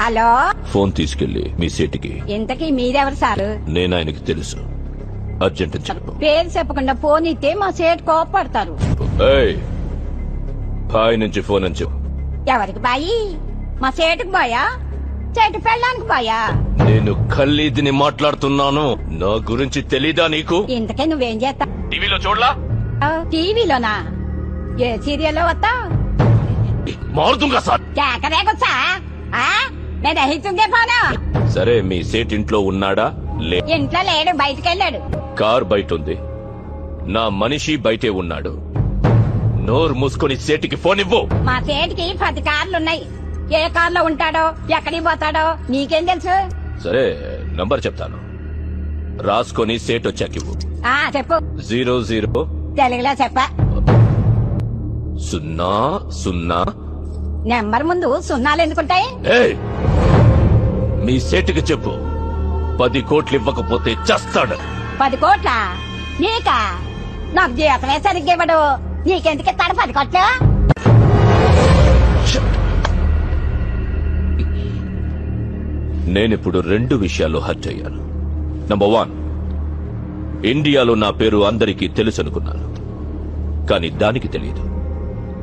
Hello, phone తీసుకెళ్లి మీ సీటుకి. ఇంతకీ మీరెవరు సారు? నేను ఆయనకి తెలుసు. అర్జెంట్ అని చెప్పు. పేరు చెప్పకుండా ఫోన్ ఇస్తే మా సేటు కోపడతారు. ఏయ్, బాయ్ నుంచి ఫోన్ అని చెప్పు. ఎవరికి బాయి? మా సేటుకు బాయా? సేటు పెళ్ళానికి బాయా? నేను ఖల్లీదిని మాట్లాడుతున్నాను. నా గురించి తెలీదా నీకు? ఇంతకీ నువ్వేం చేస్తా? టీవీలో చూడలా? టీవీలోనా? ఏ సీరియల్లో వస్తా? మారుతుంగా సార్. కేకరేకొచ్చా? నేను దహిస్తుందే ఫోను. సరే, మీ సేట్ ఇంట్లో ఉన్నాడా? ఇంట్లో లేడు, బయటకెళ్ళాడు. కార్ బయట ఉంది. నా మనిషి బయటే ఉన్నాడు. నోరు మూసుకొని సేటికి ఫోన్ ఇవ్వు. మా సేటికి 10 కార్లున్నాయి. ఏ కార్లో ఉంటాడో, ఎక్కడికి పోతాడో నీకేం తెలుసు? సరే, నంబర్ చెప్తాను, రాసుకొని సేట్ వచ్చాకివ్వు. చెప్పు. 00 తెలుగులో చెప్పా. 00. నెంబర్ ముందు సున్నాలు ఎందుకుంటాయి? ఏయ్, మీ సేటుకి చెప్పు, 10 కోట్లు ఇవ్వకపోతే చస్తాడు. 10 కోట్ల? నీకా? నాకు జీతమే సరిగ్గా ఇవ్వడు. నీకెందుకు ఇస్తాడు 10 కోట్లు? నేనిప్పుడు 2 విషయాల్లో హర్ట్ అయ్యాను. నంబర్ 1, ఇండియాలో నా పేరు అందరికీ తెలుసు అనుకున్నాను, కానీ దానికి తెలియదు.